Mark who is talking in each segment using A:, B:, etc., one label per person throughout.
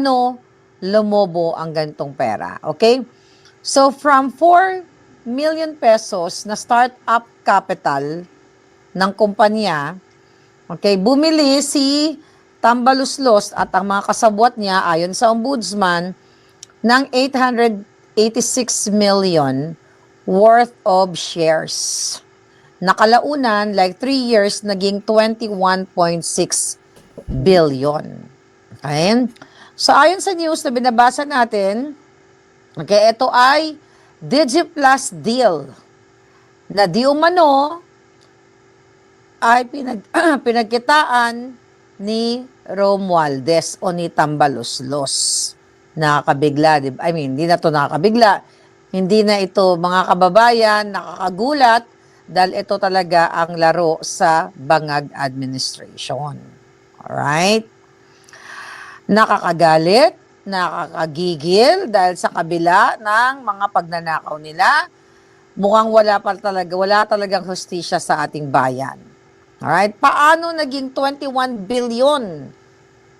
A: Paano lumobo ang ganitong pera? Okay? So, from 4 million pesos na start-up capital ng kumpanya, okay, bumili si Tambaluslos at ang mga kasabwat niya ayon sa ombudsman ng 886 million worth of shares. Nakalaunan, like 3 years, naging 21.6 billion. Okay? So, ayon sa news na binabasa natin, okay, ito ay DigiPlus deal na di umano ay pinagkitaan ni Romualdez o ni Tambaluslos. Nakakabigla, hindi na to nakakabigla. Hindi na ito, mga kababayan, nakakagulat dahil ito talaga ang laro sa bangag administration. Alright? Nakakagalit, nakakagigil dahil sa kabila ng mga pagnanakaw nila, mukhang wala talagang hustisya sa ating bayan. Alright? Paano naging 21 billion?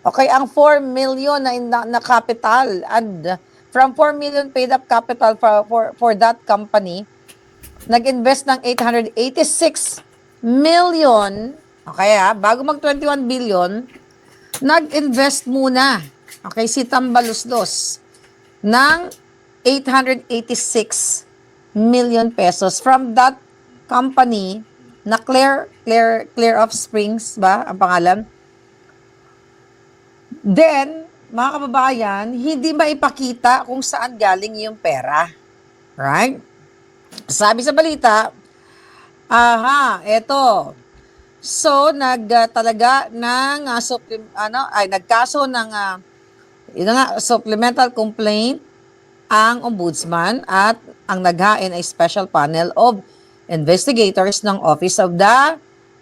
A: Okay, ang 4 million na capital, and from 4 million paid up capital for that company, nag-invest ng 886 million, okay bago mag 21 billion, nag-invest muna, okay, si Tambaluslos ng 886 million pesos from that company na Clear of Springs ba ang pangalan? Then, mga kababayan, hindi maipakita kung saan galing yung pera. Right? Sabi sa balita, eto. So, talaga ng nagkaso ng supplemental complaint ang ombudsman at ang naghain ay special panel of investigators ng Office of the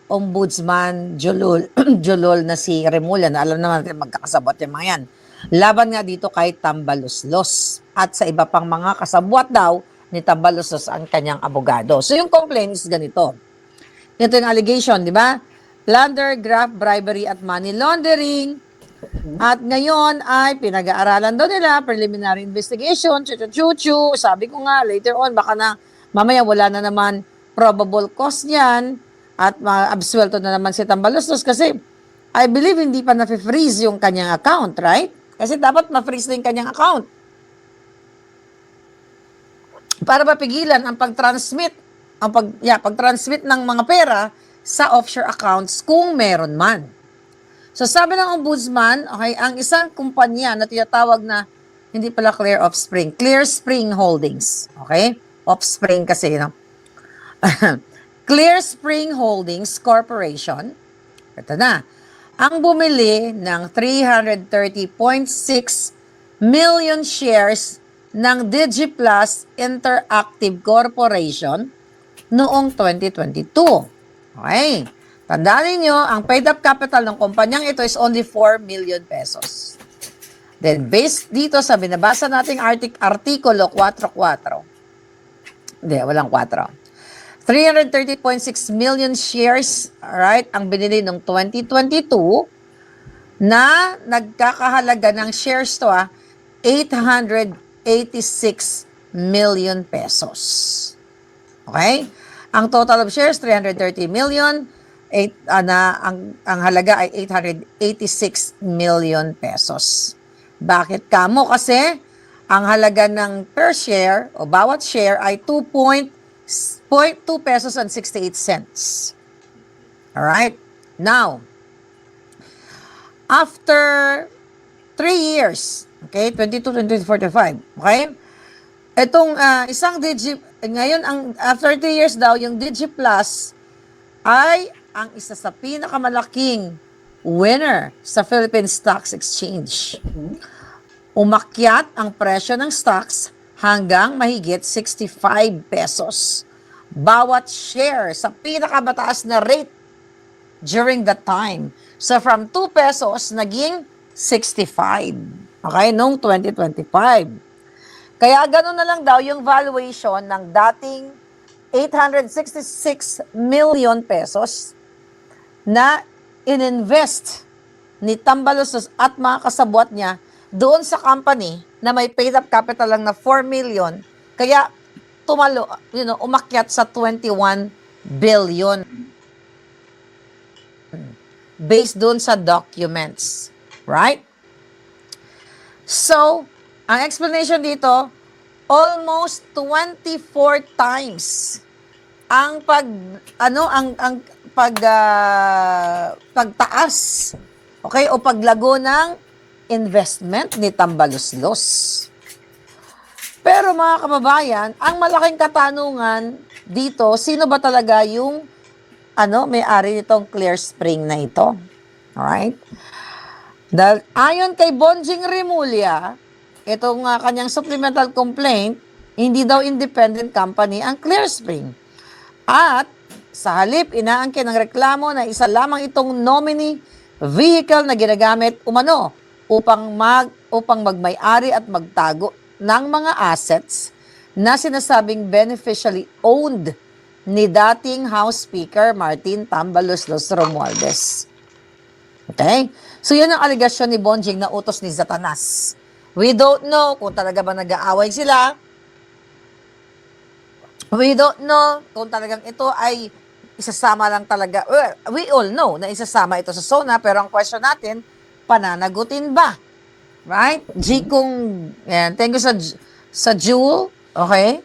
A: Ombudsman Jolol na si Remulla, na alam naman natin magkakasabot yung mga yan. Laban nga dito kay Tambaluslos at sa iba pang mga kasabwat daw ni Tambaluslos ang kanyang abogado. So, yung complaint is ganito. Ito yung allegation, di ba? Plunder, graft, bribery, at money laundering. At ngayon ay pinag-aaralan daw nila, preliminary investigation, chuchu. Sabi ko nga, later on, baka na mamaya wala na naman probable cause niyan at absuelto na naman si Tambaluslos kasi I believe hindi pa na-freeze yung kanyang account, right? Kasi dapat ma-freeze na yung kanyang account para mapigilan ang pag-transmit pag-transmit ng mga pera sa offshore accounts kung meron man. So sabi ng ombudsman, okay, ang isang kumpanya na tinatawag na hindi pala Clear Spring Holdings, okay? Offspring kasi, no? Clear Spring Holdings Corporation, ito na, ang bumili ng 330.6 million shares ng DigiPlus Interactive Corporation noong 2022. Okay. Tandaan ninyo, ang paid-up capital ng kumpanyang ito is only 4 million pesos. Then, based dito sa binabasa nating artikulo 4.4. Hindi, walang 4. 330.6 million shares, right, ang binili noong 2022 na nagkakahalaga ng shares to 886 million pesos. Okay? Ang total of shares, 330 million. Ang halaga ay 886 million pesos. Bakit kamo? Kasi ang halaga ng per share o bawat share ay 2.2 pesos and 68 cents. Alright? Now, after 3 years, okay, 22, 23, 45, okay? Itong ngayon, after 3 years daw, yung DigiPlus ay ang isa sa pinakamalaking winner sa Philippine Stocks Exchange. Umakyat ang presyo ng stocks hanggang mahigit 65 pesos. Bawat share sa pinakamataas na rate during that time. So from 2 pesos, naging 65. Okay, noong 2025. Kaya gano'n na lang daw yung valuation ng dating 866 million pesos na ininvest ni Tambaluslos at mga kasabwat niya doon sa company na may paid up capital lang na 4 million, kaya umakyat sa 21 billion based doon sa documents. Right? So, ang explanation dito, almost 24 times ang pagtaas, okay, o paglago ng investment ni Tambaluslos. Pero mga kababayan, ang malaking katanungan dito, sino ba talaga yung may-ari nitong Clear Spring na ito? Alright? Dahil ayon kay Bonjing Remulla, itong kanyang supplemental complaint, hindi daw independent company ang Clear Spring. At sa halip, inaangkin ng reklamo na isa lamang itong nominee vehicle na ginagamit umano upang magmay-ari at magtago ng mga assets na sinasabing beneficially owned ni dating House Speaker Martin Tambaluslos Romualdez. Okay? So yun ang alegasyon ni Bonjing na utos ni Satanas. We don't know kung talaga ba nag-aaway sila. We don't know kung talagang ito ay isasama lang talaga. Well, we all know na isasama ito sa SONA, pero ang question natin, pananagutin ba? Right? Thank you sa Jewel, okay?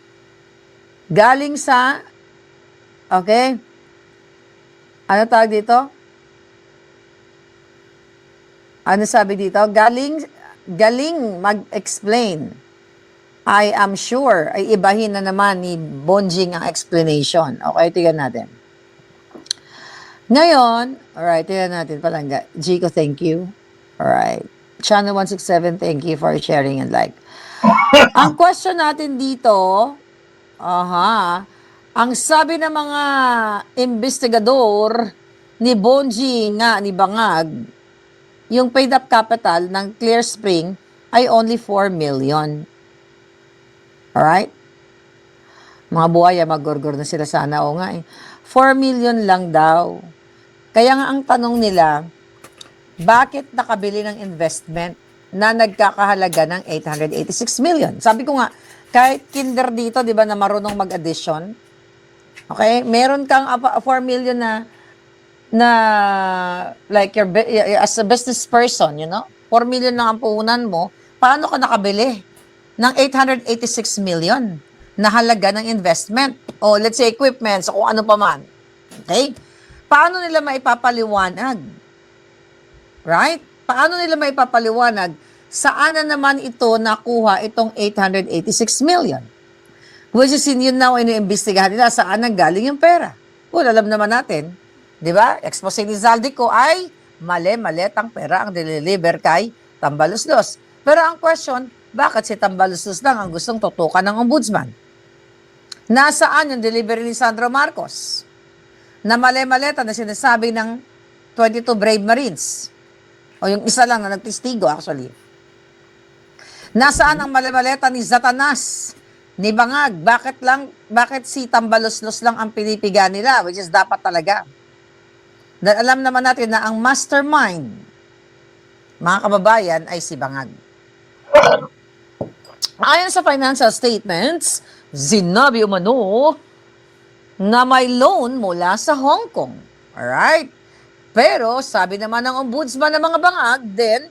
A: Galing sa, okay? Ano tawag dito? Ano sabi dito? Galing mag-explain. I am sure, ay ibahin na naman ni Bonjing ang explanation. Okay, tingnan natin. Ngayon, alright, tingnan natin palangga. Jico, thank you. Alright. Channel 167, thank you for sharing and like. Ang question natin dito, ang sabi ng mga investigador ni Bonjing ni Bangag, yung paid up capital ng Clear Spring ay only 4 million. Alright? Mga buhaya, mag-gorgor na sila sana. O nga 4 million lang daw. Kaya nga ang tanong nila, bakit nakabili ng investment na nagkakahalaga ng 886 million? Sabi ko nga, kahit kinder dito, di ba, na marunong mag-addition, okay? Meron kang 4 million na like as a business person, 4 million lang ang puhunan mo, paano ka nakabili ng 886 million na halaga ng investment? O let's say equipment, o kung ano pa man. Okay? Paano nila maipapaliwanag? Right? Paano nila maipapaliwanag? Saan na naman ito nakuha itong 886 million? Which is yun now iniimbestigahan nila saan nang galing yung pera. Well, alam naman natin, di ba? Expose ni Zaldico ay mali-maletang pera ang deliver kay Tambaluslos. Pero ang question, bakit si Tambaluslos lang ang gustong tutukan ng ombudsman? Nasaan yung delivery ni Sandro Marcos? Na mali-maleta na sinasabi ng 22 Brave Marines. O yung isa lang na nagtistigo actually. Nasaan ang mali-maleta ni Satanas, ni Bangag? Bakit si Tambaluslos lang ang pinipiga nila? Which is dapat talaga. Dahil alam naman natin na ang mastermind, mga kababayan, ay si Bangag. Ayon sa financial statements, sinabi umano na may loan mula sa Hong Kong. Alright? Pero sabi naman ng ombudsman ng mga Bangag, then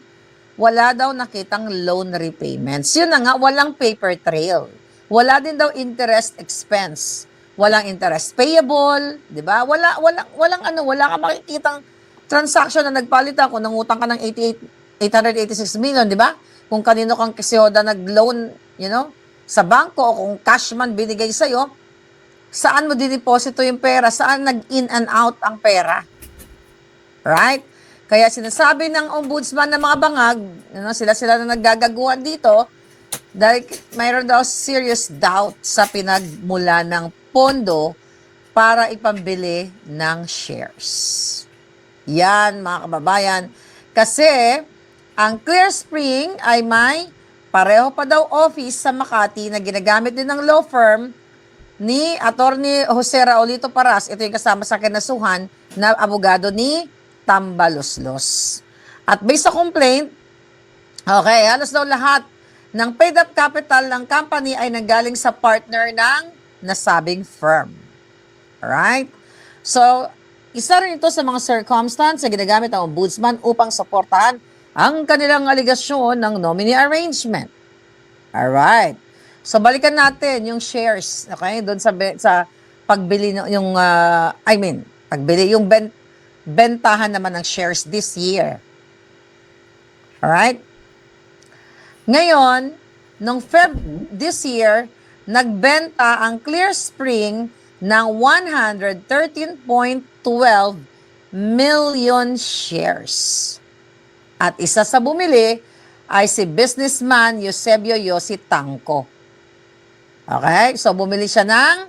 A: wala daw nakitang loan repayments. Yun na nga, walang paper trail. Wala din daw interest expense. Walang interest payable, 'di ba? Wala ka makikitang transaction na nagpalitan kung nangutang ka ng 886 million, 'di ba? Kung kanino kang kasiyoda nag-loan, sa bangko o kung cash man binigay sa iyo, saan mo dineposito yung pera? Saan nag-in and out ang pera? Right? Kaya sinasabi ng ombudsman ng mga Bangag, sila na naggagaguhan dito, dahil mayroon daw serious doubt sa pinagmula ng pondo para ipambili ng shares. Yan, mga kababayan. Kasi ang Clear Spring ay may pareho pa daw office sa Makati na ginagamit din ng law firm ni Attorney Jose Raulito Paras. Ito yung kasama sa kinasuhan na abogado ni Tambaluslos. At based sa complaint, Okay, halos daw lahat ng paid-up capital ng company ay nanggaling sa partner ng nasabing firm. Alright? So, isa rin ito sa mga circumstance na ginagamit ng ombudsman upang suportahan ang kanilang aligasyon ng nominee arrangement. Alright. So, balikan natin yung shares, okay? Doon sa pagbili yung pagbili yung bentahan naman ng shares this year. Alright? Ngayon, nung Feb this year, nagbenta ang Clear Spring ng 113.12 million shares. At isa sa bumili ay si businessman Eusebio Yossi Tangco. Okay? So, bumili siya ng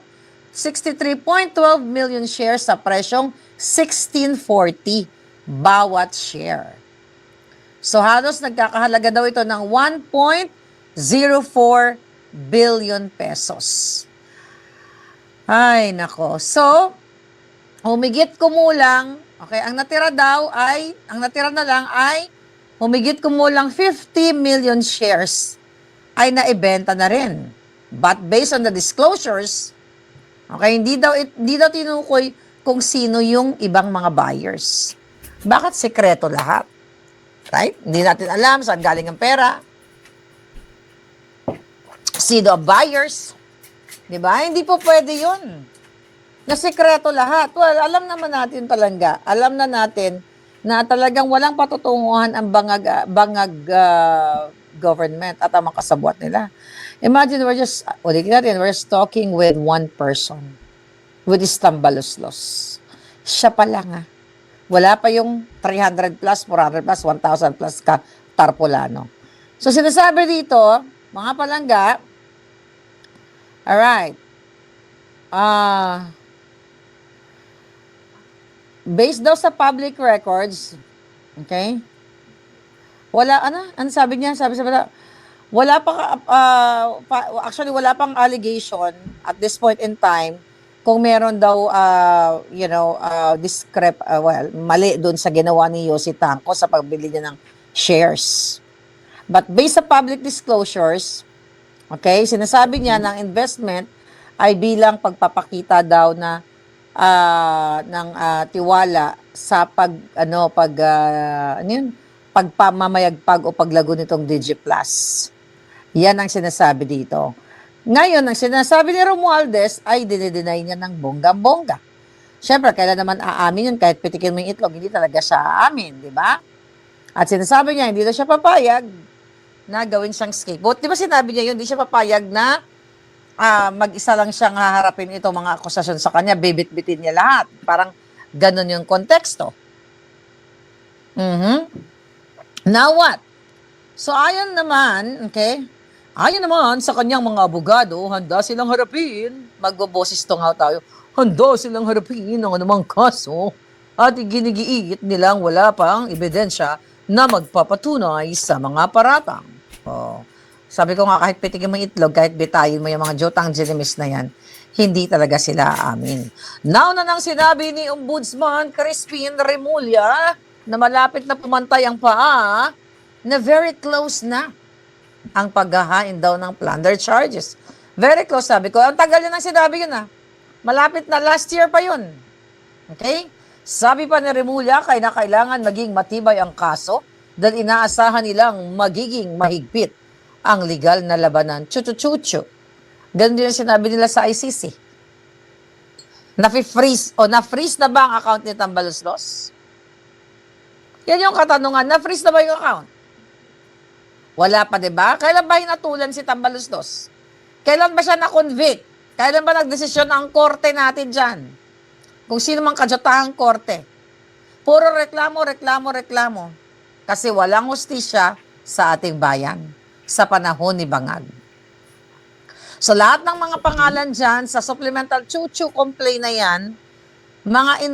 A: 63.12 million shares sa presyong 1640 bawat share. So, halos nagkakahalaga daw ito ng 1.04 billion pesos. Ay, nako. So, humigit kumulang, okay, ang natira na lang ay humigit kumulang 50 million shares ay naibenta na rin. But based on the disclosures, okay, hindi daw tinukoy kung sino yung ibang mga buyers. Bakit sekreto lahat? Right? Hindi natin alam saan galing ang pera. Sino ang buyers? Diba? Hindi po pwede yun. Nasikreto lahat. Well, alam naman natin talaga. Alam na natin na talagang walang patutunguhan ang bangag government at ang makasabwat nila. Imagine we're just talking with one person. With this Tambaluslos. Siya pa lang Wala pa yung 300 plus, 400 plus, 1,000 plus ka tarpulano. So, sinasabi dito, mga palangga, alright, based daw sa public records, okay, ano sabi niya? Sabi wala actually, wala pang allegation at this point in time kung meron daw, mali doon sa ginawa ni Yossi Tangco sa pagbili niya ng shares. But based sa public disclosures, okay, sinasabi niya ng investment ay bilang pagpapakita daw na ng tiwala sa pagpamamayagpag o paglago nitong DigiPlus. Yan ang sinasabi dito. Ngayon, ang sinasabi ni Romualdez ay dinideny niya ng bongga-bongga. Siyempre, kailan naman aamin yun kahit pitikin mo yung itlog, hindi talaga siya aamin, di ba? At sinasabi niya, hindi na siya papayag na gawin siyang scapegoat. Di ba sinabi niya yun, hindi siya papayag na mag-isa lang siyang haharapin itong mga akusasyon sa kanya, bibit-bitin niya lahat. Parang ganun yung konteksto. Now what? So, ayon naman sa kanyang mga abogado, handa silang harapin, magboboses tayo, handa silang harapin ang anumang kaso at ginigiit nilang wala pang ebidensya na magpapatunay sa mga paratang. Sabi ko nga, kahit pitigin mo itlog, kahit bitayin mo yung mga jotang genimis na yan, hindi talaga sila aamin. Now na nang sinabi ni Ombudsman Crispin Remulla na malapit na pumantay ang paa, na very close na ang paghahain daw ng plunder charges. Very close, sabi ko. Ang tagal yun ang sinabi yun Malapit na, last year pa yun. Okay? Sabi pa ni Remulla, kailangan maging matibay ang kaso dahil inaasahan nilang magiging mahigpit ang legal na labanan. Chuchu-chuchu. Ganun din ang sinabi nila sa ICC. Na-freeze na ba ang account ni Tambaluslos? Yan yung katanungan. Na-freeze na ba yung account? Wala pa, diba? Kailan ba hinatulan si Tambaluslos? Kailan ba siya na-convict? Kailan ba nagdesisyon ang korte natin dyan? Kung sino mang kadyotahang korte. Puro reklamo. Kasi walang hustisya sa ating bayan sa panahon ni Bangag. So lahat ng mga pangalan dyan sa supplemental chuchu complaint na yan, mga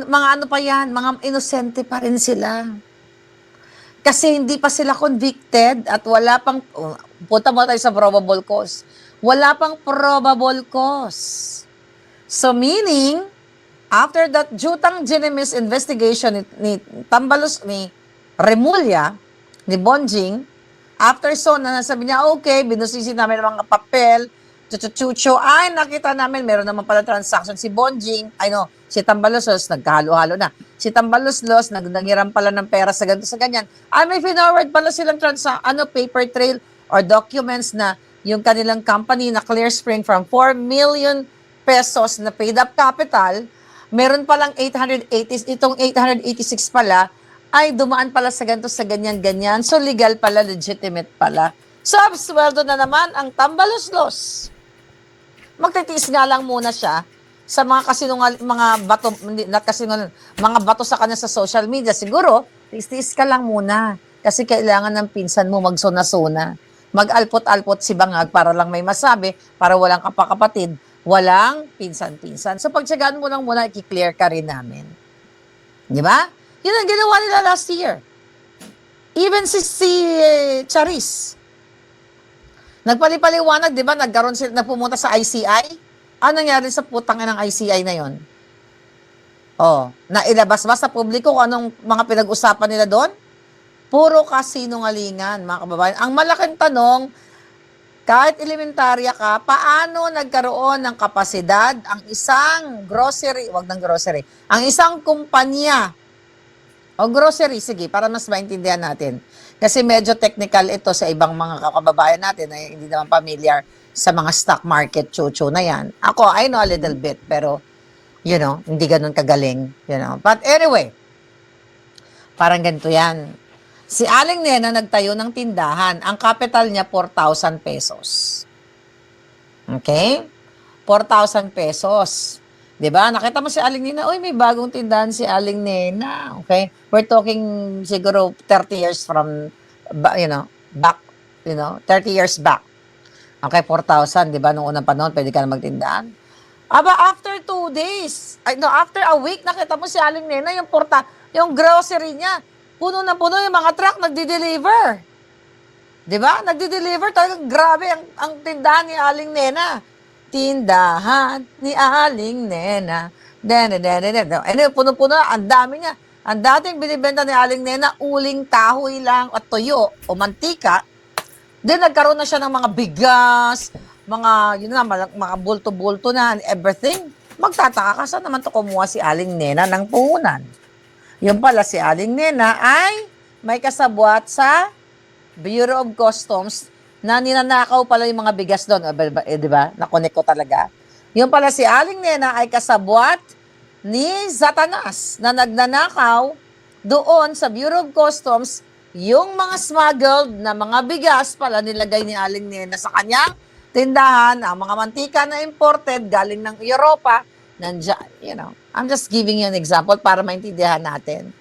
A: inosente pa rin sila. Kasi hindi pa sila convicted at wala pang, punta mo tayo sa probable cause. Wala pang probable cause. So meaning, after that jutang genimis investigation ni Remulla, ni Bonjing, After so, na sabi niya, okay, binusisi namin ng mga papel, chuchuchucho, ay, nakita namin, meron naman pala transaction si Bonjing, ay no, si Tambaluslos, nagkahalo-halo na. Si Tambaluslos, naghiram pala ng pera sa ganito, sa ganyan. Ay, may forward pala silang paper trail or documents na yung kanilang company na Clear Spring from 4 million pesos na paid up capital, meron palang 880, itong 886 pala, ay dumaan pala sa ganito, sa ganyan-ganyan. So, legal pala, legitimate pala. So, absueldo na naman ang Tambaluslos. Magtitiis nga lang muna siya sa mga mga bato, not kasinungal, mga bato sa kanya sa social media. Siguro, tiis ka lang muna. Kasi kailangan ng pinsan mo magsona-sona. Mag-alpot-alpot si Bangag para lang may masabi, para walang kapakapatid, walang pinsan-pinsan. So, pagtsagaan mo lang muna, i-clear ka rin namin. Di ba? Yun ang ginawa nila last year. Even si Charis, nagpalipaliwanag, di ba? Nagkaroon sila, nagpumunta sa ICI. Ano nangyari sa putang ng ICI na yon? Oh, nailabas ba sa publiko kung anong mga pinag-usapan nila doon? Puro kasinungalingan, mga kababayan. Ang malaking tanong, kahit elementarya ka, paano nagkaroon ng kapasidad ang isang grocery, wag ng grocery, ang isang kumpanya o grocery, sige, para mas maintindihan natin. Kasi medyo technical ito sa ibang mga kababayan natin na hindi naman familiar sa mga stock market chuchu na yan. Ako, I know a little bit, pero, you know, hindi ganun kagaling, you know. But anyway, parang ganito yan. Si Aling Nena nagtayo ng tindahan. Ang capital niya, 4,000 pesos. Okay? 4,000 pesos. Diba? Nakita mo si Aling Nena, uy, may bagong tindahan si Aling Nena. Okay? We're talking siguro 30 years from, back, 30 years back. Okay, 4,000, diba? Noong unang panahon, pwede ka na magtindahan. Aba, after 2 days, after a week, nakita mo si Aling Nena, yung grocery niya, puno na puno yung mga truck, nagdi-deliver. Diba? Nagdi-deliver, talagang grabe ang tindahan ni Aling Nena. Tindahan ni Aling Nena. Puno-puno, ang dami niya. Ang dating binibenta ni Aling Nena, uling kahoy lang at tuyo o mantika. Then nagkaroon na siya ng mga bigas, mga bulto-bulto na and everything. Magtataka ka, saan naman to kumuha si Aling Nena ng puhunan? Yung pala si Aling Nena ay may kasabwat sa Bureau of Customs na ninanakaw pala yung mga bigas doon. Di ba? Nakonek ko talaga. Yung pala si Aling Nena ay kasabwat ni Satanas na nagnanakaw doon sa Bureau of Customs yung mga smuggled na mga bigas pala nilagay ni Aling Nena sa kanyang tindahan. Ang mga mantika na imported galing ng Europa, nandiyan, I'm just giving you an example para maintindihan natin.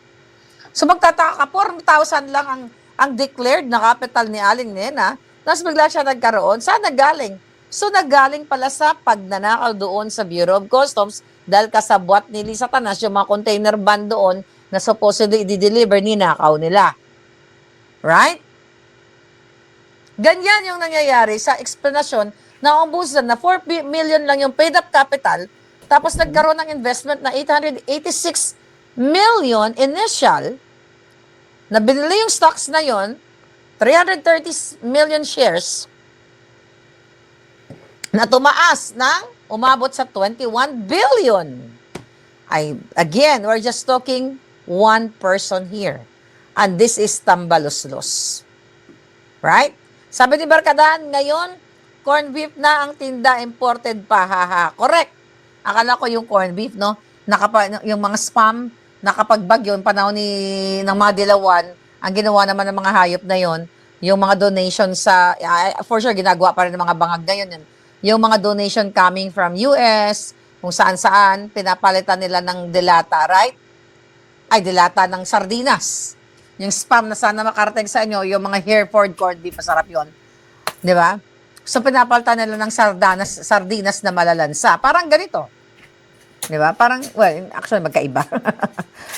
A: So magtataka ka, 4,000 lang ang declared na capital ni Aling Nena. Tapos bigla siya nagkaroon. Saan naggaling? So naggaling pala sa pagnanakaw doon sa Bureau of Customs dahil kasabwat ni Satanas yung mga container van doon na supposedly i-deliver, ninakaw nila. Right? Ganyan yung nangyayari sa explanation ng ombudsman na 4 million lang yung paid up capital tapos nagkaroon ng investment na 886 million initial na binili yung stocks na yon, 330 million shares na tumaas ng umabot sa 21 billion. Again, we're just talking one person here. And this is Tambaluslos. Right? Sabi ni Barkadahan, ngayon, corn beef na ang tinda, imported pa, haha. Correct. Akala ko yung corn beef, no? Yung mga spam, nakapagbagyo, yung panahon ng mga dilawan, ang ginawa naman ng mga hayop na yon, yung mga donation sa, for sure, ginagawa pa rin ng mga bangag na yun. Yung mga donation coming from US, kung saan-saan, pinapalitan nila ng delata, right? Ay, delata ng sardinas. Yung spam na sana makarating sa inyo, yung mga Hereford corned beef, masarap yun. Di ba? So, pinapalitan nila ng sardinas na malalansa. Parang ganito. Di ba? Parang, well, actually, magkaiba.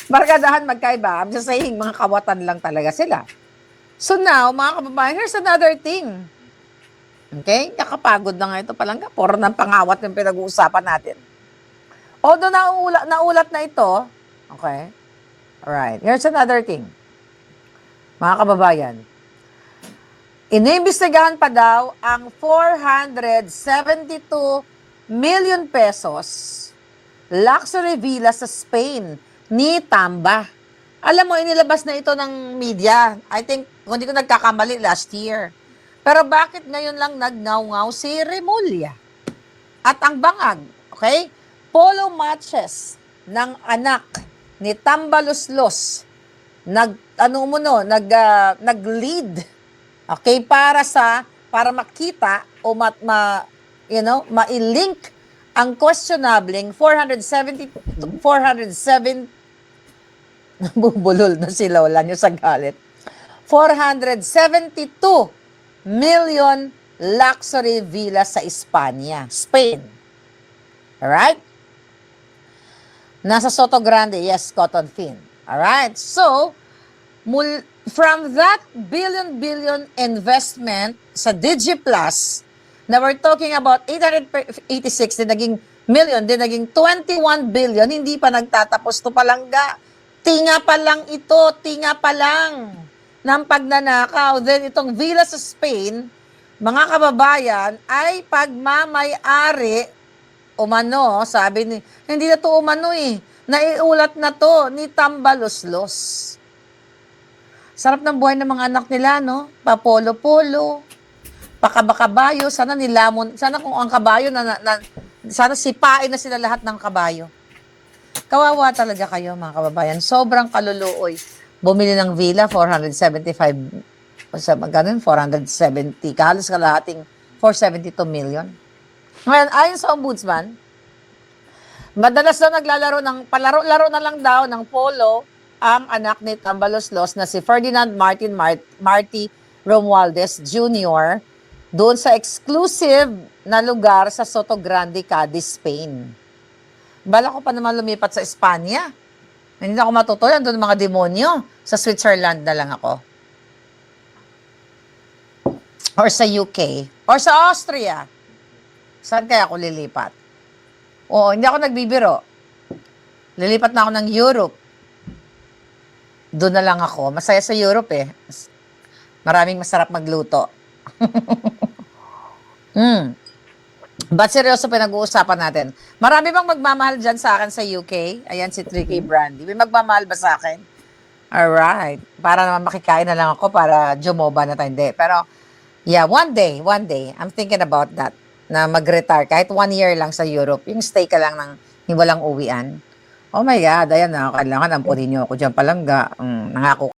A: Barkadahan, magkaiba. I'm just saying, mga kawatan lang talaga sila. So now, mga kababayan, here's another thing. Okay? Nakapagod na nga ito palang kapor ng pangawat yung pinag-uusapan natin. Although naulat na ito, okay? Alright, here's another thing. Mga kababayan, Inimbestigahan pa daw ang 472 million pesos luxury villa sa Spain ni Tamba. Alam mo, inilabas na ito ng media. I think, kung hindi ko nagkakamali, last year. Pero bakit ngayon lang nagngaw-ngaw si Remulla? At ang bangag, okay? Polo matches ng anak ni Tamba Luslos nag-lead, okay, para makita o ma-link ang questionabling 407 nabubulol na sila, wala nyo sa galit, 472 million luxury villa sa Espanya, Spain. Alright? Nasa Soto Grande, yes, Cotton Fin. Alright? So, from that billion investment sa DigiPlus, na we're talking about 886, din naging million, din naging 21 billion, hindi pa nagtatapos to palangga. Tinga pa lang ito, tinga pa lang ng pagnanakaw. Then itong villa sa Spain, mga kababayan, ay pagmamay-ari, umano, sabi ni, hindi na to umano naiulat na to ni Tamba Luslos. Sarap ng buhay ng mga anak nila, no? Papolo-polo, pakabakabayo, sana nilamon, sana kung ang kabayo, sana sipain na sila lahat ng kabayo. Kawawa talaga kayo, mga kababayan. Sobrang kaluluoy. Bumili ng villa, 475, magkano 470, kahalos kalahating 472 million. Ngayon, ayon sa ombudsman, madalas daw naglalaro ng, palaro-laro na lang daw ng polo ang anak ni Tamba Luslos na si Ferdinand Marty Romualdez Jr. doon sa exclusive na lugar sa Soto Grande, Cadiz, Spain. Bala ko pa naman lumipat sa Espanya. Hindi na ako matutulan doon mga demonyo. Sa Switzerland na lang ako. Or sa UK. Or sa Austria. Saan kaya ako lilipat? Oo, hindi ako nagbibiro. Lilipat na ako ng Europe. Doon na lang ako. Masaya sa Europe eh. Maraming masarap magluto. But seryoso pinag-uusapan natin. Marami bang magmamahal dyan sa akin sa UK? Ayan si Tricky Brandy. May magmamahal ba sa akin? Alright. Para naman makikain na lang ako para jumoba na tayo. Hindi. Pero, yeah, one day, I'm thinking about that. Na mag-retire kahit 1 year lang sa Europe. Yung stay ka lang ng walang uwian. Oh my God, ayan na. Kailangan ampunin niyo ako dyan palangga. Nangako